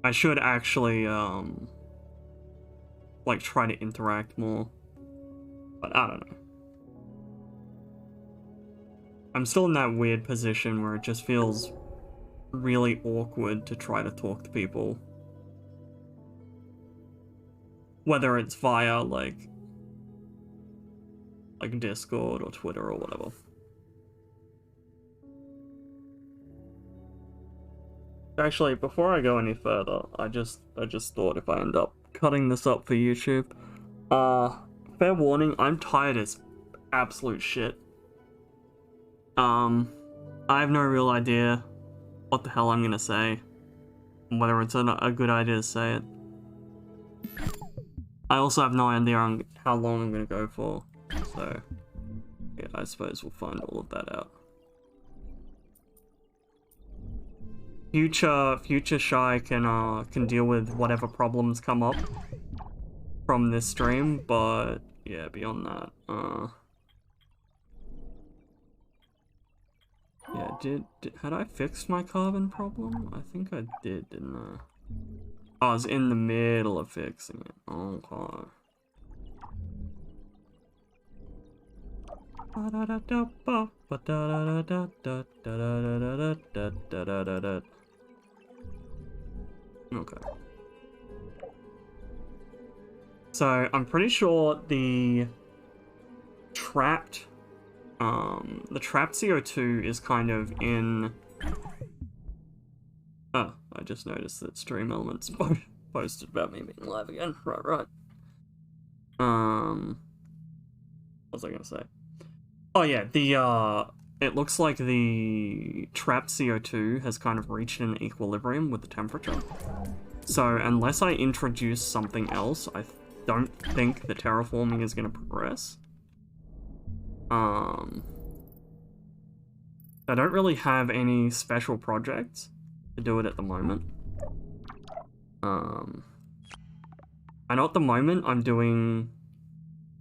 I should actually, like, try to interact more. But I don't know. I'm still in that weird position where it just feels really awkward to try to talk to people. Whether it's via, like Discord or Twitter or whatever. Actually, before I go any further, I just thought if I end up cutting this up for YouTube, fair warning, I'm tired as absolute shit. I have no real idea what the hell I'm gonna say, whether it's a good idea to say it. I also have no idea on how long I'm gonna go for, so yeah, I suppose we'll find all of that out. Future Shy can deal with whatever problems come up from this stream, but yeah, beyond that, yeah, had I fixed my carbon problem? I think I did, didn't I? I was in the middle of fixing it. Okay. Okay. So I'm pretty sure the trapped CO2 is kind of in... Oh, I just noticed that Stream Elements posted about me being live again. Right. What was I gonna say? Oh yeah, it looks like the trapped CO2 has kind of reached an equilibrium with the temperature. So unless I introduce something else, I don't think the terraforming is going to progress. I don't really have any special projects to do it at the moment. I know at the moment I'm doing...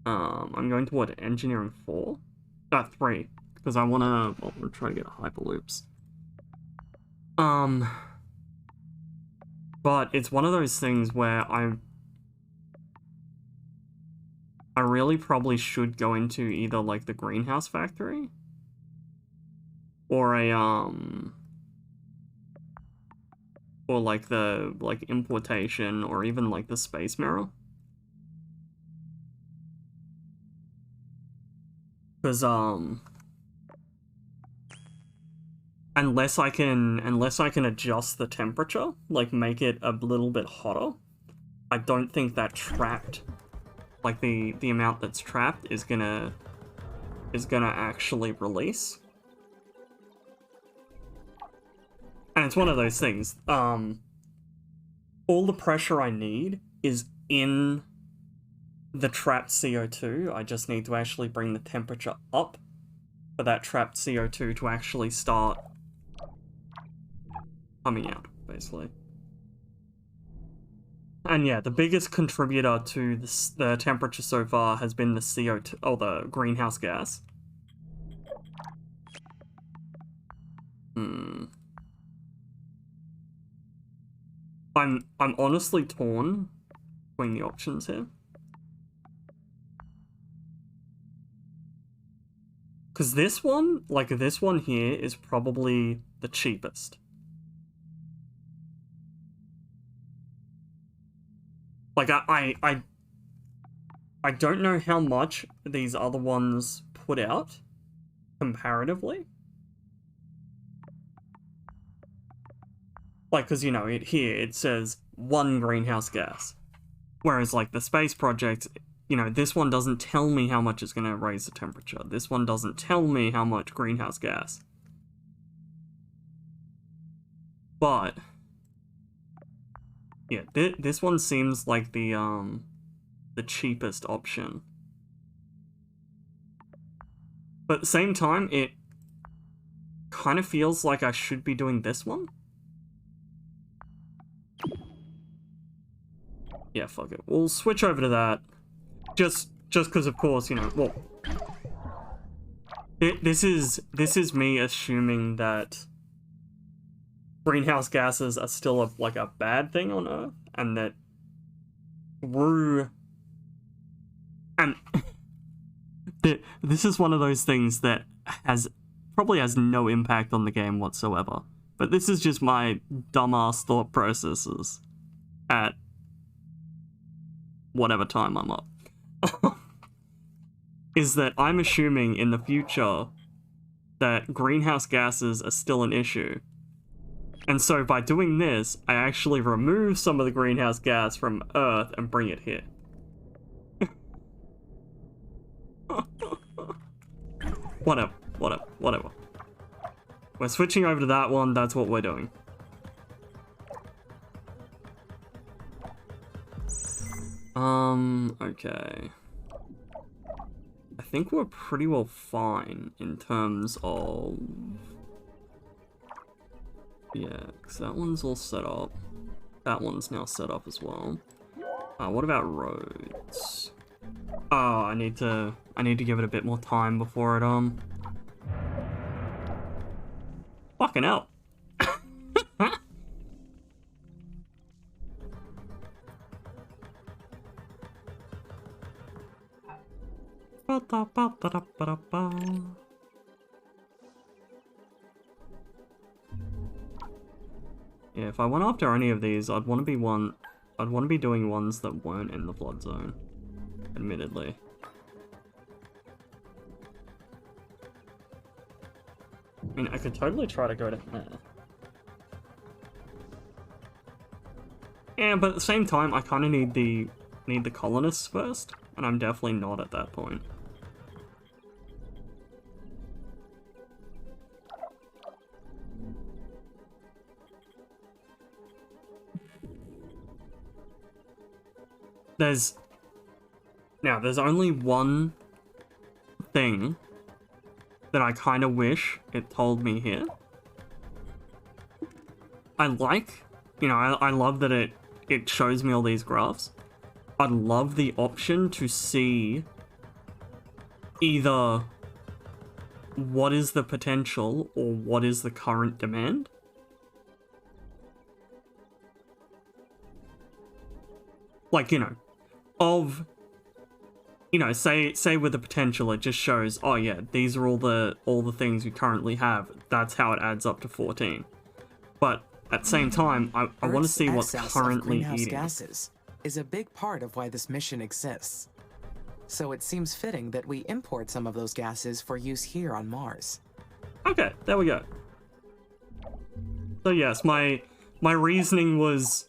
I'm going toward engineering 4? 3, because I want to... Well, we're trying to get Hyperloops. But it's one of those things where I really probably should go into either, like, the greenhouse factory or a, or, like, the, like, importation or even, like, the space mirror. Because, unless I can adjust the temperature, like, make it a little bit hotter, I don't think that trapped... Like, the amount that's trapped is gonna actually release. And it's one of those things. All the pressure I need is in the trapped CO2. I just need to actually bring the temperature up for that trapped CO2 to actually start coming out, basically. And yeah, the biggest contributor to the temperature so far has been the CO2, or the greenhouse gas. I'm honestly torn between the options here. Because this one, like this one here, is probably the cheapest. Like, I don't know how much these other ones put out, comparatively. Like, because, you know, here it says 1 greenhouse gas. Whereas, like, the space project, you know, this one doesn't tell me how much it's going to raise the temperature. This one doesn't tell me how much greenhouse gas. But... yeah, this one seems like the cheapest option. But at the same time, it kind of feels like I should be doing this one. Yeah, fuck it. We'll switch over to that. Just because, of course, you know, well... This is me assuming that greenhouse gases are still a bad thing on Earth, and that through... And this is one of those things that probably has no impact on the game whatsoever. But this is just my dumbass thought processes at whatever time I'm up. Is that I'm assuming in the future that greenhouse gases are still an issue. And so by doing this, I actually remove some of the greenhouse gas from Earth and bring it here. Whatever. We're switching over to that one, that's what we're doing. Okay. I think we're pretty well fine in terms of... Yeah, because that one's all set up. That one's now set up as well. What about roads? Oh, I need to give it a bit more time before it, Fucking hell. Yeah, if I went after any of these, I'd want to be doing ones that weren't in the flood zone, admittedly. I mean, I could totally try to go to there. Yeah, but at the same time, I kind of need the colonists first, and I'm definitely not at that point. There's only one thing that I kind of wish it told me here. I love that it shows me all these graphs. I'd love the option to see either what is the potential or what is the current demand. Like, say with the potential, it just shows, oh yeah, these are all the things we currently have. That's how it adds up to 14. But at the same time, I want to see what's currently greenhouse eating. Gases is a big part of why this mission exists. So it seems fitting that we import some of those gases for use here on Mars. Okay, there we go. So yes, my reasoning was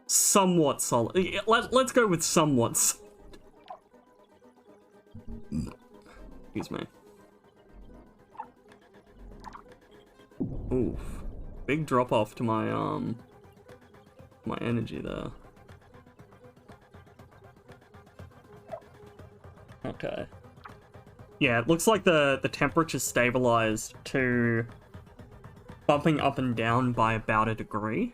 somewhat solid. Let's go with somewhat solid. Excuse me. Oof. Big drop off to my my energy there. Okay. Yeah, it looks like the temperature's stabilized to bumping up and down by about a degree.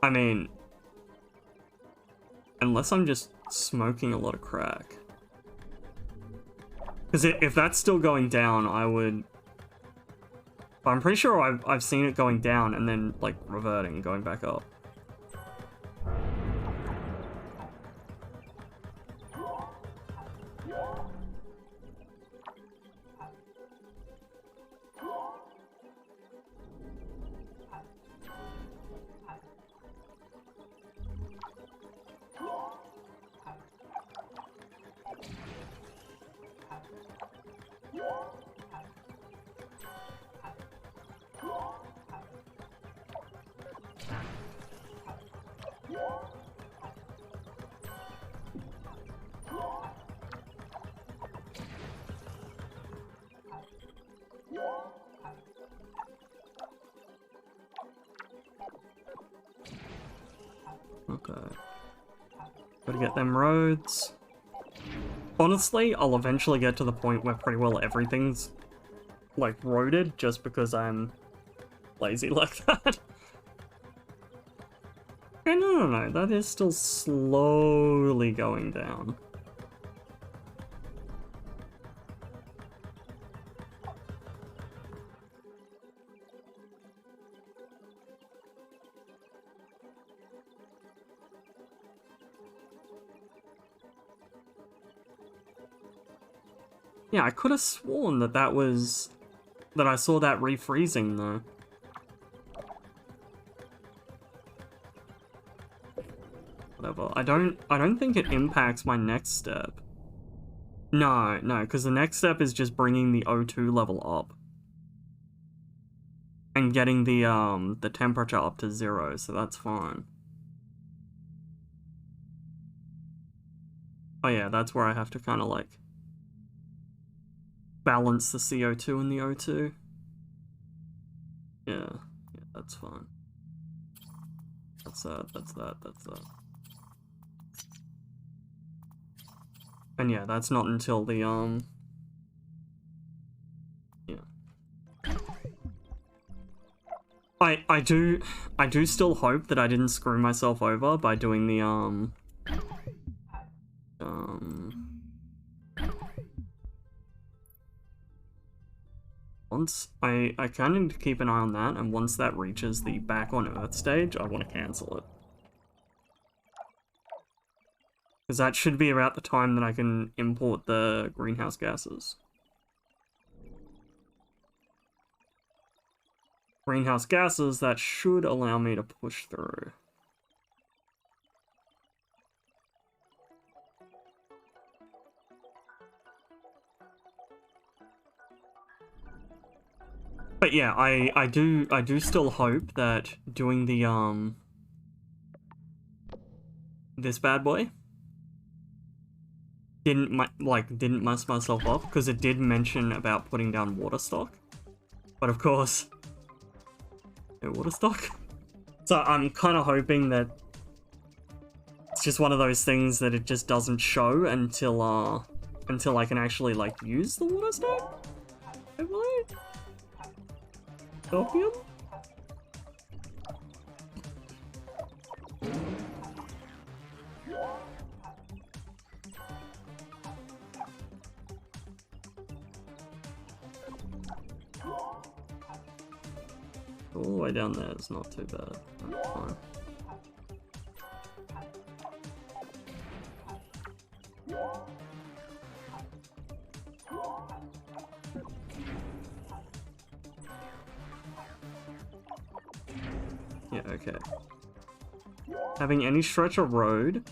I mean, unless I'm just smoking a lot of crack. Because if that's still going down, I would... I'm pretty sure I've seen it going down and then, like, reverting and going back up. Okay. Gotta get them roads. Honestly, I'll eventually get to the point where pretty well everything's, like, roaded, just because I'm lazy like that. Okay, no, that is still slowly going down. Yeah, I could have sworn that that I saw that refreezing though. Whatever. I don't think it impacts my next step. No, because the next step is just bringing the O2 level up. And getting the temperature up to 0, so that's fine. Oh yeah, that's where I have to kind of like balance the CO2 and the O2. Yeah, that's fine. That's that. And yeah, that's not until the yeah. I do still hope that I didn't screw myself over by doing the once I kind of need to keep an eye on that, and once that reaches the back on Earth stage, I want to cancel it. Because that should be about the time that I can import the greenhouse gases. Greenhouse gases that should allow me to push through. But yeah, I do still hope that doing the this bad boy didn't mess myself up, because it did mention about putting down water stock. But of course, no water stock. So I'm kind of hoping that it's just one of those things that it just doesn't show until I can actually like use the water stock. Hopefully. Opium? All the way down there is not too bad. That's fine. Yeah, okay. Having any stretch of road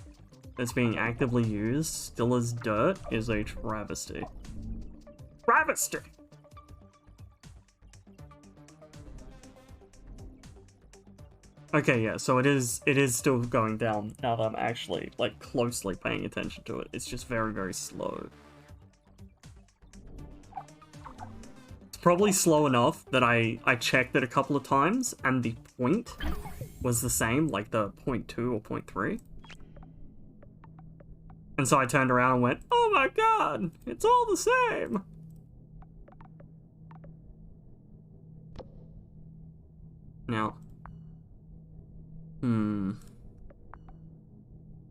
that's being actively used still as dirt is a travesty. Travesty! Okay, yeah, so it is still going down now that I'm actually, like, closely paying attention to it. It's just very, very slow. It's probably slow enough that I checked it a couple of times, and the point was the same, like the 0.2 or 0.3. And so I turned around and went, oh my god, it's all the same! Now,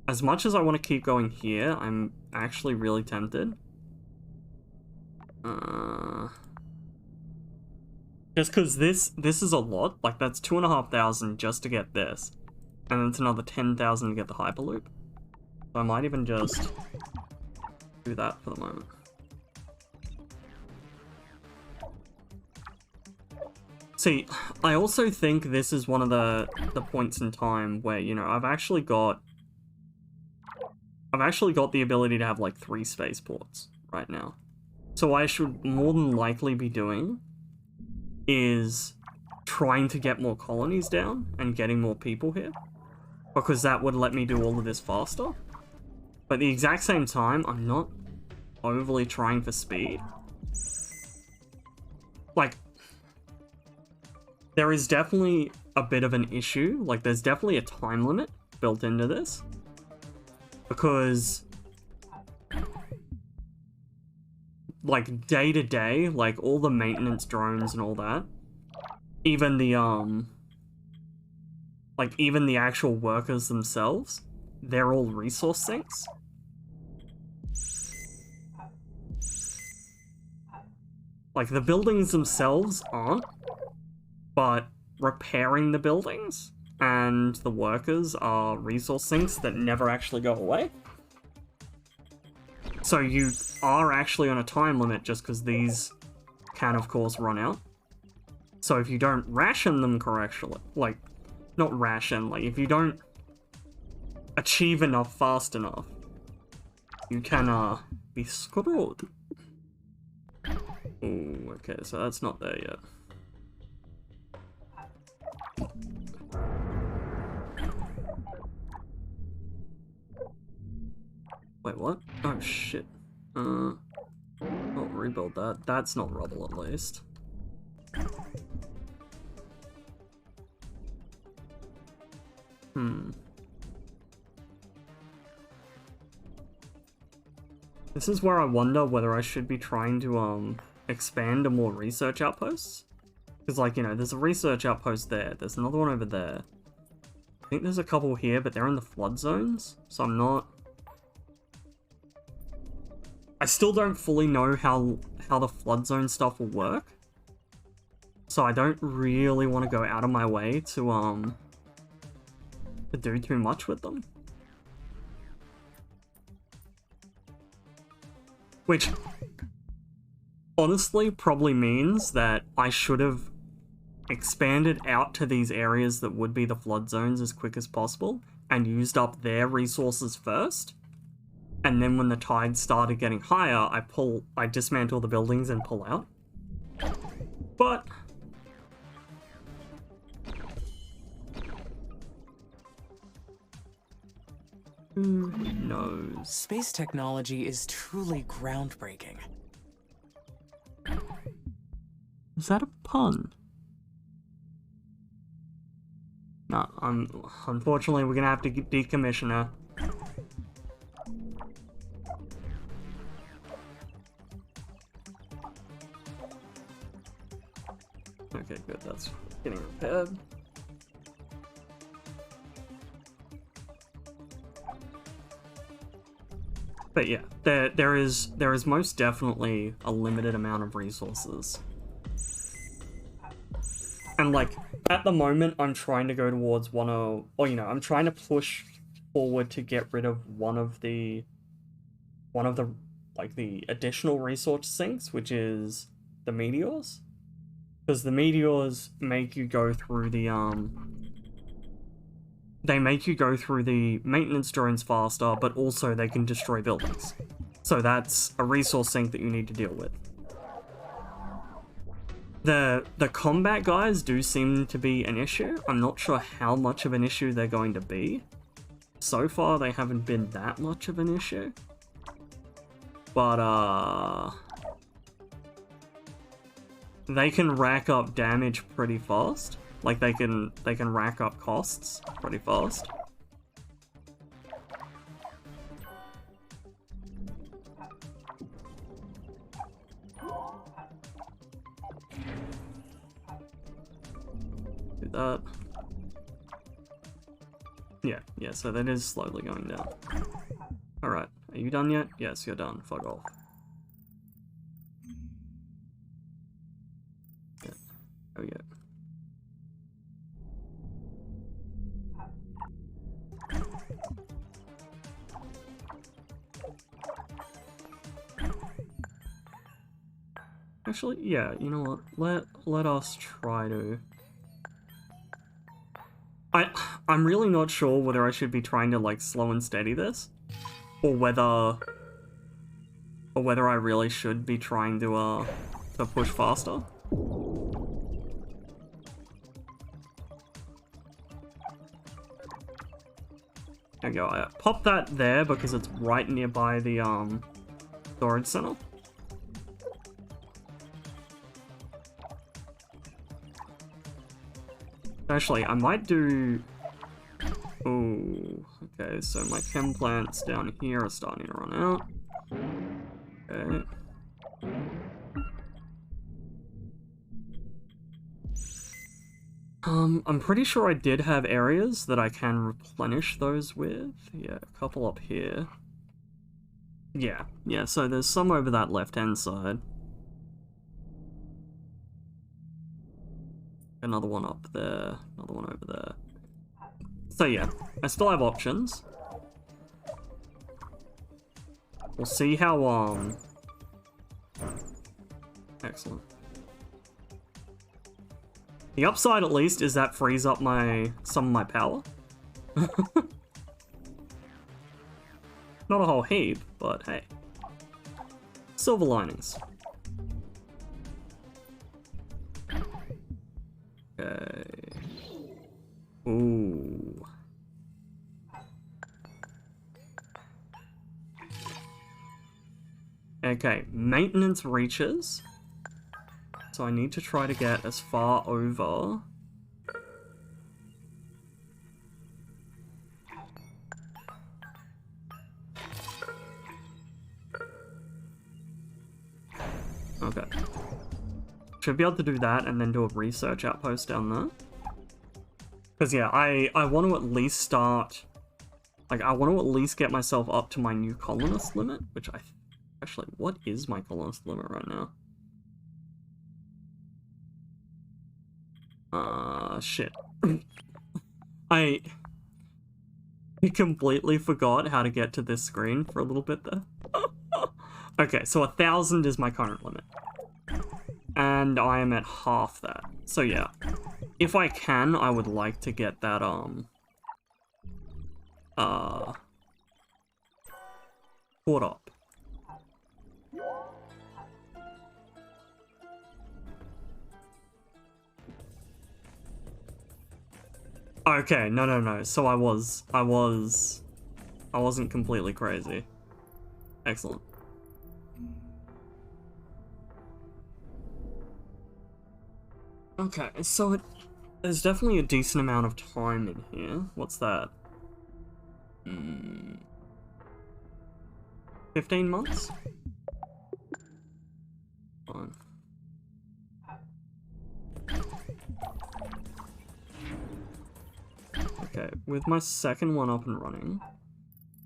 as much as I want to keep going here, I'm actually really tempted. Just because this is a lot. Like, that's 2,500 just to get this. And then it's another 10,000 to get the Hyperloop. So I might even just do that for the moment. See, I also think this is one of the points in time where, you know, I've actually got the ability to have like 3 spaceports right now. So what I should more than likely be doing is trying to get more colonies down and getting more people here, because that would let me do all of this faster. But at the exact same time, I'm not overly trying for speed. Like, there is definitely a bit of an issue. Like, there's definitely a time limit built into this, because like day to day, like all the maintenance drones and all that, even the like even the actual workers themselves, they're all resource sinks. Like the buildings themselves aren't, but repairing the buildings and the workers are resource sinks that never actually go away. So you are actually on a time limit just because these can, of course, run out. So if you don't ration them correctly, like, not ration, like, if you don't achieve enough fast enough, you can, be screwed. Ooh, okay, so that's not there yet. Wait, what? Oh, shit. I'll rebuild that. That's not rubble, at least. This is where I wonder whether I should be trying to, expand to more research outposts. Because, like, you know, there's a research outpost there. There's another one over there. I think there's a couple here, but they're in the flood zones. So I'm not... I still don't fully know how the flood zone stuff will work. So I don't really want to go out of my way to do too much with them. Which honestly probably means that I should have expanded out to these areas that would be the flood zones as quick as possible and used up their resources first. And then when the tide started getting higher, I dismantle the buildings and pull out. But who knows? Space technology is truly groundbreaking. Is that a pun? No, unfortunately we're gonna have to decommission her. Okay, good, that's getting repaired. But yeah, there is most definitely a limited amount of resources. And like, at the moment, I'm trying to go towards I'm trying to push forward to get rid of one of the additional resource sinks, which is the meteors. Because the meteors make you go through the, they make you go through the maintenance drones faster, but also they can destroy buildings. So that's a resource sink that you need to deal with. The combat guys do seem to be an issue. I'm not sure how much of an issue they're going to be. So far, they haven't been that much of an issue. But, they can rack up damage pretty fast. Like, they can rack up costs pretty fast. Do that. Yeah, so that is slowly going down. Alright, are you done yet? Yes, you're done. Fuck off. Yeah. Oh yeah. Actually, yeah, you know what? Let us try to... I'm really not sure whether I should be trying to, like, slow and steady this, or whether I really should be trying to push faster. There we go. I pop that there because it's right nearby the storage center. Actually, I might do... Ooh, okay, so my chem plants down here are starting to run out. Okay. I'm pretty sure I did have areas that I can replenish those with. Yeah, a couple up here. Yeah, so there's some over that left-hand side. Another one up there, another one over there. So yeah, I still have options. We'll see how, excellent. The upside, at least, is that frees up some of my power. Not a whole heap, but hey. Silver linings. Okay. Ooh. Okay, maintenance reaches. So I need to try to get as far over. Okay. Should be able to do that and then do a research outpost down there. Because yeah, I want to at least start... Like, I want to at least get myself up to my new colonist limit, which I... Actually, what is my colonist limit right now? Shit. I completely forgot how to get to this screen for a little bit there. Okay, so 1,000 is my current limit. And I am at half that. So yeah, if I can, I would like to get that, caught up. Okay, no. So I wasn't completely crazy. Excellent. Okay, so there's definitely a decent amount of time in here. What's that? 15 months? Fine. Okay, with my second one up and running,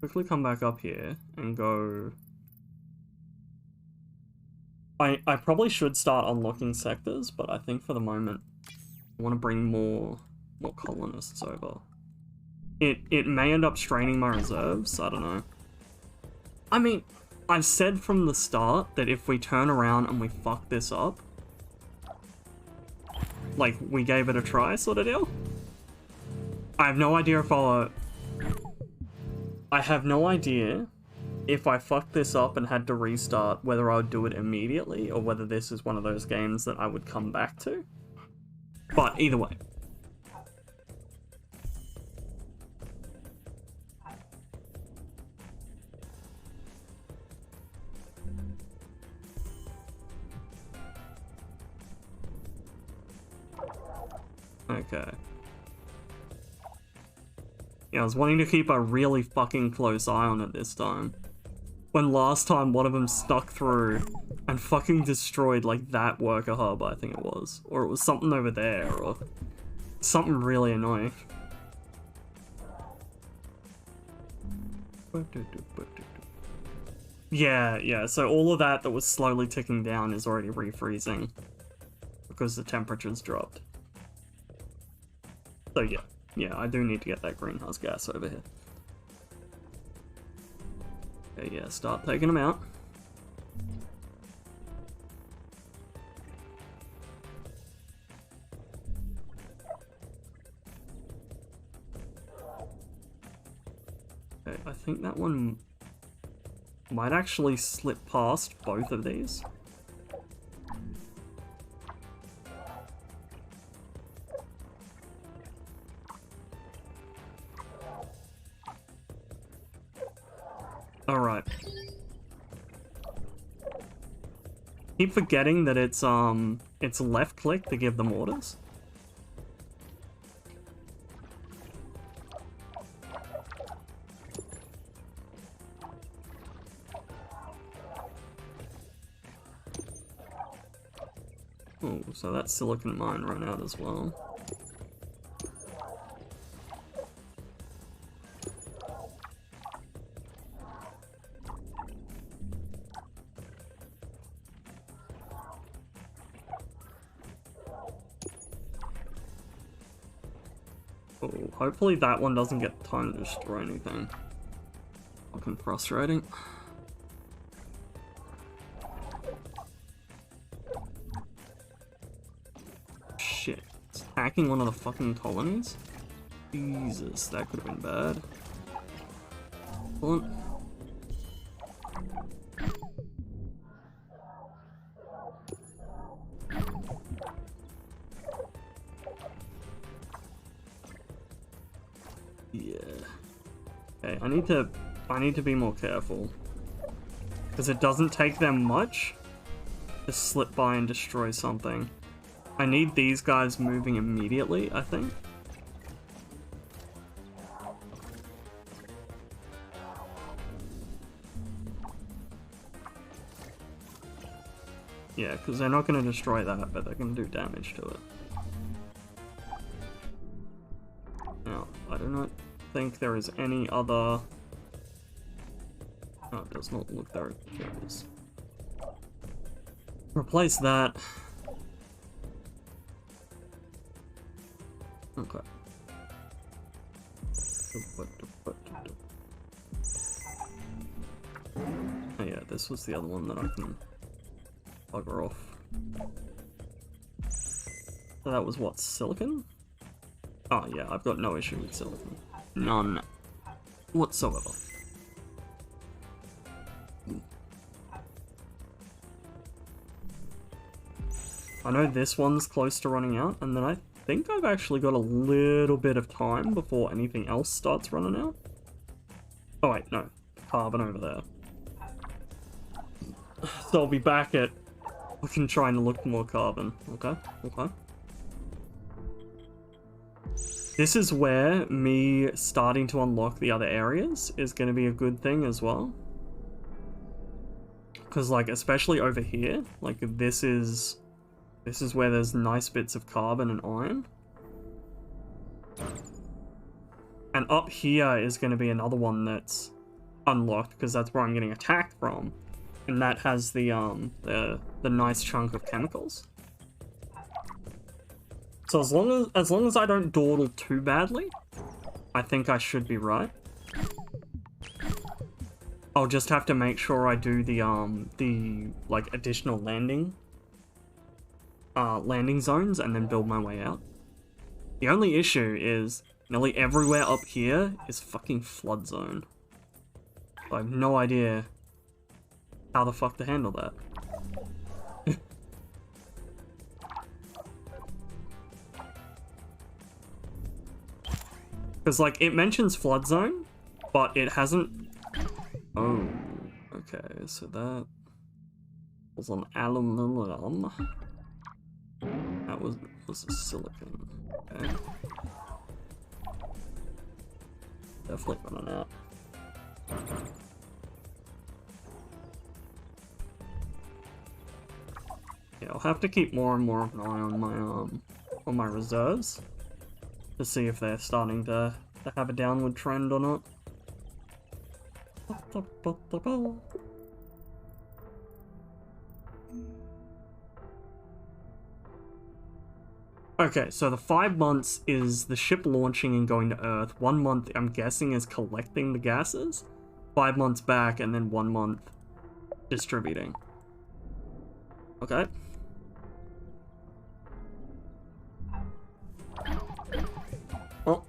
quickly come back up here and go... I probably should start unlocking sectors, but I think for the moment I want to bring more colonists over. It may end up straining my reserves, I don't know. I mean, I've said from the start that if we turn around and we fuck this up, like, we gave it a try sort of deal. I have no idea if I have no idea if I fucked this up and had to restart, whether I would do it immediately or whether this is one of those games that I would come back to. But either way. Okay. Yeah, I was wanting to keep a really fucking close eye on it this time. When last time one of them stuck through and fucking destroyed, like, that worker hub, I think it was. Or it was something over there, or something really annoying. Yeah, so all of that was slowly ticking down is already refreezing. Because the temperature's dropped. So yeah, I do need to get that greenhouse gas over here. Okay, yeah, start taking them out. Okay, I think that one might actually slip past both of these. Alright. Keep forgetting that it's left click to give them orders. Oh, so that silicon mine ran out as well. Oh, hopefully that one doesn't get time to destroy anything. Fucking frustrating. Shit. It's hacking one of the fucking colonies? Jesus, that could have been bad. Hold on. Yeah. Okay, I need to be more careful. Because it doesn't take them much to slip by and destroy something. I need these guys moving immediately, I think. Yeah, because they're not going to destroy that, but they're going to do damage to it. Now, I do not think there is any other... Oh, it does not look there. There it is. Replace that. Okay. Oh yeah, this was the other one that I can bugger off. So that was what, silicon? Oh yeah, I've got no issue with silicon. None whatsoever. I know this one's close to running out, and then I think I've actually got a little bit of time before anything else starts running out. Oh wait, no. Carbon over there. So I'll be back at fucking trying to look for more carbon. Okay, okay. This is where me starting to unlock the other areas is going to be a good thing as well. Because, like, especially over here, like, this is where there's nice bits of carbon and iron. And up here is going to be another one that's unlocked, because that's where I'm getting attacked from. And that has the nice chunk of chemicals. So as long as I don't dawdle too badly, I think I should be right. I'll just have to make sure I do the like additional landing zones and then build my way out. The only issue is nearly everywhere up here is fucking flood zone. I have no idea how the fuck to handle that. Because, like, it mentions flood zone, but it hasn't... Oh, okay, so that was on aluminum. That was a silicon. Okay. Definitely running out. Yeah, I'll have to keep more and more of an eye on my reserves to see if they're starting to have a downward trend or not. Okay, so the 5 months is the ship launching and going to Earth. 1 month, I'm guessing, is collecting the gases. 5 months back, and then 1 month distributing. Okay. Oh.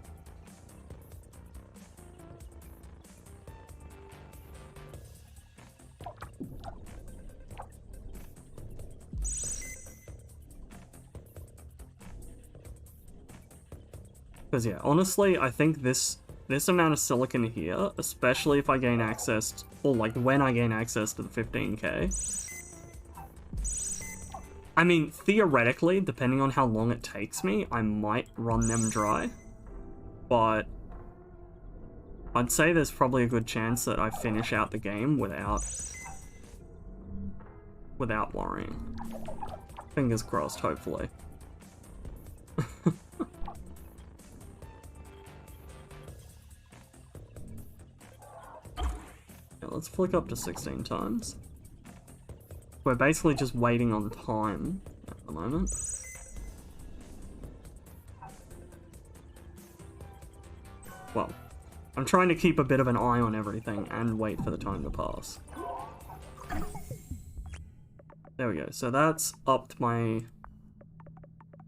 Because yeah, honestly, I think this amount of silicon here, especially if I gain access, or like when I gain access to the 15k. I mean, theoretically, depending on how long it takes me, I might run them dry. But I'd say there's probably a good chance that I finish out the game without worrying. Fingers crossed, hopefully. Yeah, let's flick up to 16 times. We're basically just waiting on time at the moment. well, I'm trying to keep a bit of an eye on everything and wait for the time to pass. There we go. So that's upped my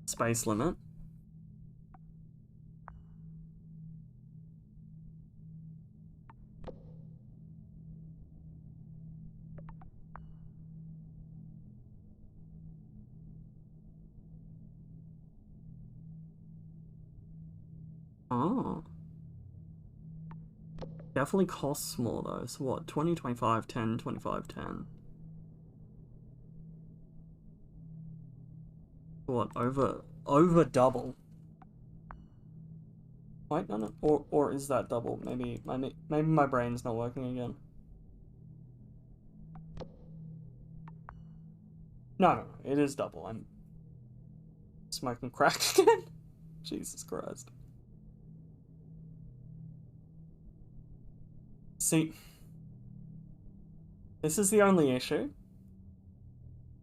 space limit. Oh. Definitely costs more though. So what? 20, 25, 10, 25, 10. What? Over double. Wait, no, or is that double? Maybe my brain's not working again. No, it is double. I'm smoking crack again. Jesus Christ. See, this is the only issue.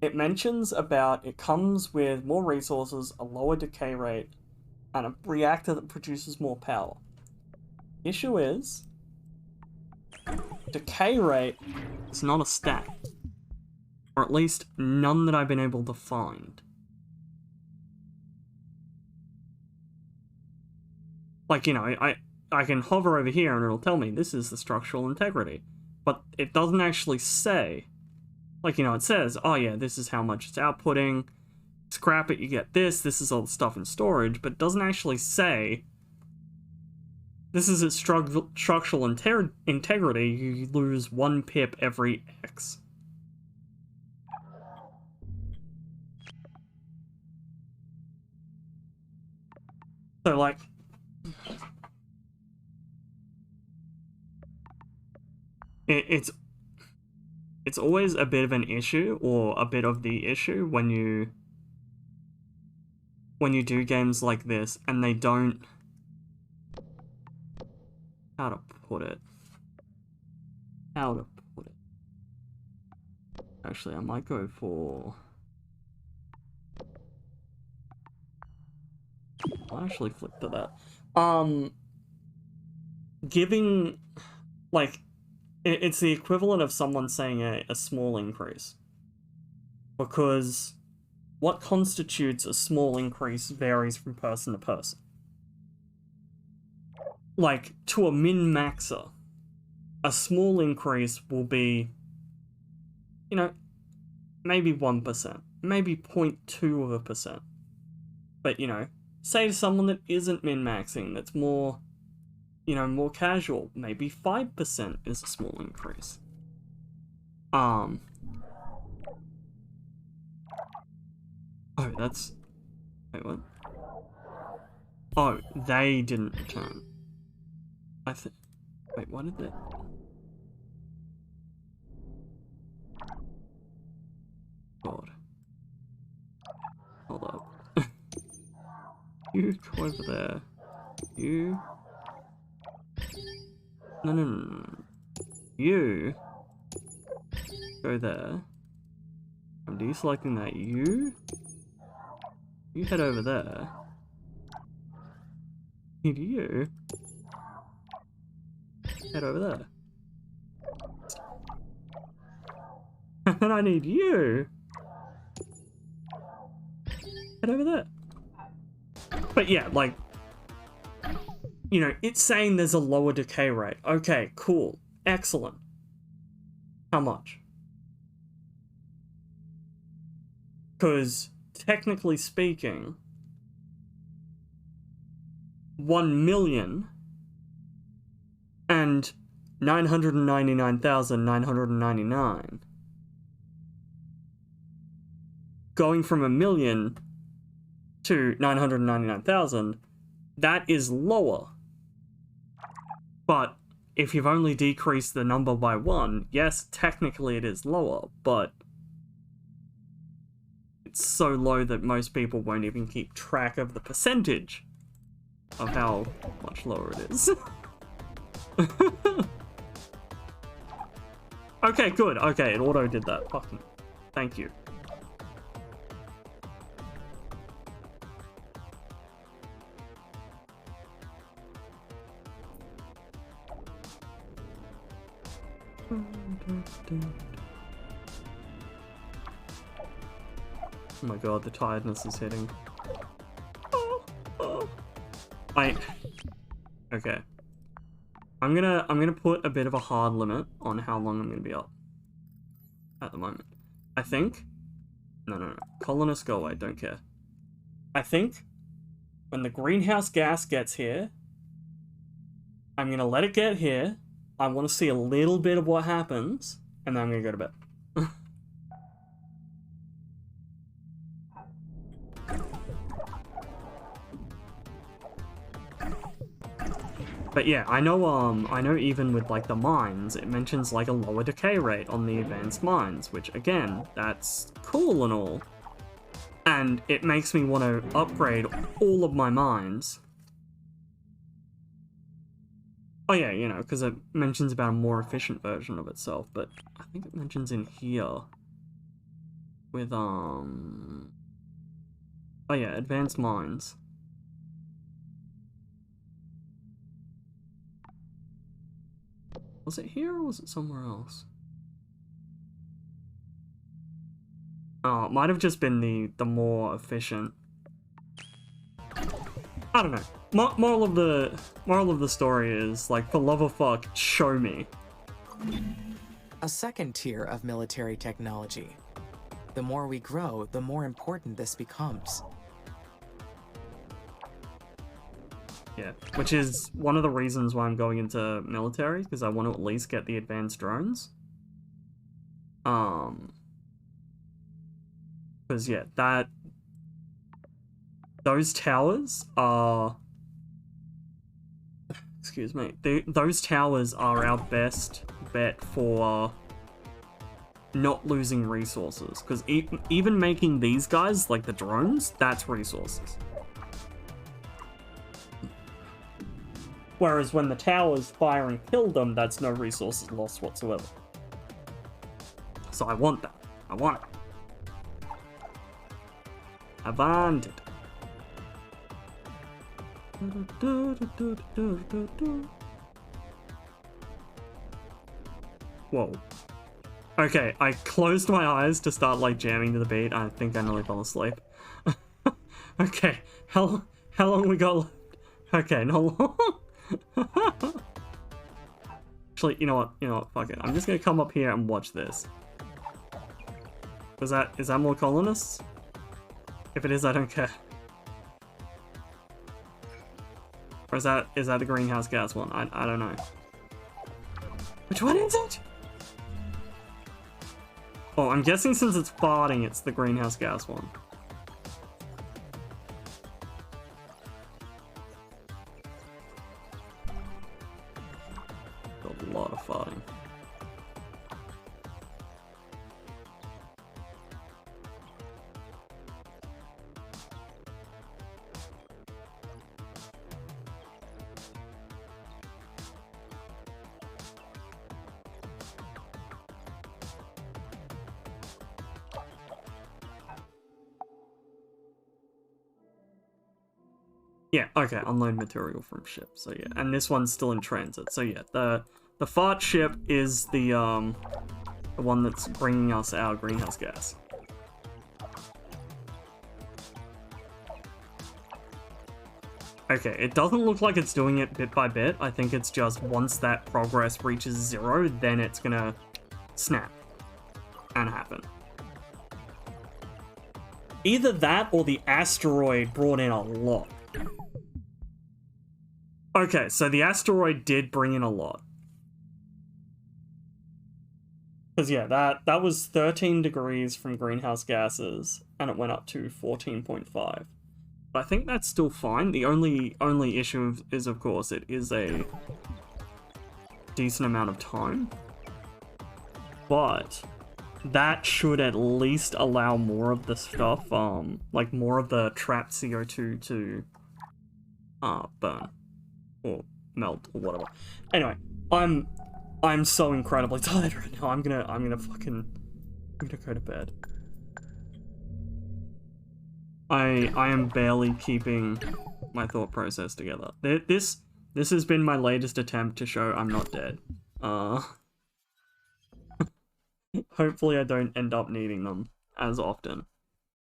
It mentions about it comes with more resources, a lower decay rate, and a reactor that produces more power. Issue is, decay rate is not a stat. Or at least none that I've been able to find. Like, you know, I can hover over here and it'll tell me this is the structural integrity. But it doesn't actually say. Like, you know, it says, oh yeah, this is how much it's outputting. Scrap it, you get this. This is all the stuff in storage. But it doesn't actually say, this is its structural integrity. You lose 1 pip every X. So, like, it's always a bit of an issue, or a bit of the issue, when you do games like this and they don't... How to put it? Actually, I might go for... I'll actually flip to that. Giving... Like, it's the equivalent of someone saying a small increase. Because what constitutes a small increase varies from person to person. Like, to a min-maxer, a small increase will be, you know, maybe 1%, maybe 0.2%. But, you know, say to someone that isn't min-maxing, that's more, you know, more casual, maybe 5% is a small increase. Oh, that's... Wait, what? Oh, they didn't return. Wait, what did they... God. Hold up. You go over there. You... No. You... Go there. I'm deselecting that. You head over there. Need you head over there. And then I need you head over there. But yeah, like, you know, it's saying there's a lower decay rate. Okay, cool. Excellent. How much? Because, technically speaking, 1,000,000 and 999,999 going from 1,000,000 to 999,000, that is lower. But if you've only decreased the number by 1, yes, technically it is lower, but it's so low that most people won't even keep track of the percentage of how much lower it is. Okay, good. Okay, it auto did that. Fucking thank you. Oh my god, the tiredness is hitting. Okay. I'm gonna put a bit of a hard limit on how long I'm gonna be up at the moment. I think... No. Colonists go away, don't care. I think when the greenhouse gas gets here, I'm gonna let it get here. I want to see a little bit of what happens, and then I'm gonna go to bed. But yeah, I know even with like the mines, it mentions like a lower decay rate on the advanced mines, which again, that's cool and all. And it makes me want to upgrade all of my mines. Oh yeah, you know, because it mentions about a more efficient version of itself, but I think it mentions in here with, oh yeah, advanced mines. Was it here or was it somewhere else? Oh, it might have just been the more efficient. I don't know. Moral of the story is, like, for love of fuck, show me. A second tier of military technology. The more we grow, the more important this becomes. Yeah, which is one of the reasons why I'm going into military, because I want to at least get the advanced drones. Because yeah, those towers are... Excuse me. Those towers are our best bet for not losing resources. Because even making these guys, like the drones, that's resources. Whereas when the towers fire and kill them, that's no resources lost whatsoever. So I want that. I want it. I want it. Whoa. Okay, I closed my eyes to start like jamming to the beat. I think I nearly fell asleep. Okay, how long we got left? Okay, not long. Actually, you know what, fuck it. I'm just gonna come up here and watch this. Is that more colonists? If it is, I don't care. Or is that the greenhouse gas one? I don't know. Which one is it? Oh, I'm guessing since it's farting, it's the greenhouse gas one. Got a lot of farting. Yeah, okay, unload material from ship. So yeah, and this one's still in transit. So yeah, the fart ship is the one that's bringing us our greenhouse gas. Okay, it doesn't look like it's doing it bit by bit. I think it's just once that progress reaches 0, then it's gonna snap and happen. Either that or the asteroid brought in a lot. Okay, so the asteroid did bring in a lot. Because yeah, that was 13 degrees from greenhouse gases, and it went up to 14.5. But I think that's still fine. The only issue is, of course, it is a decent amount of time. But that should at least allow more of the stuff, like more of the trapped CO2 to burn. Or melt, or whatever. Anyway, I'm so incredibly tired right now. I'm gonna go to bed. I am barely keeping my thought process together. This has been my latest attempt to show I'm not dead. hopefully I don't end up needing them as often.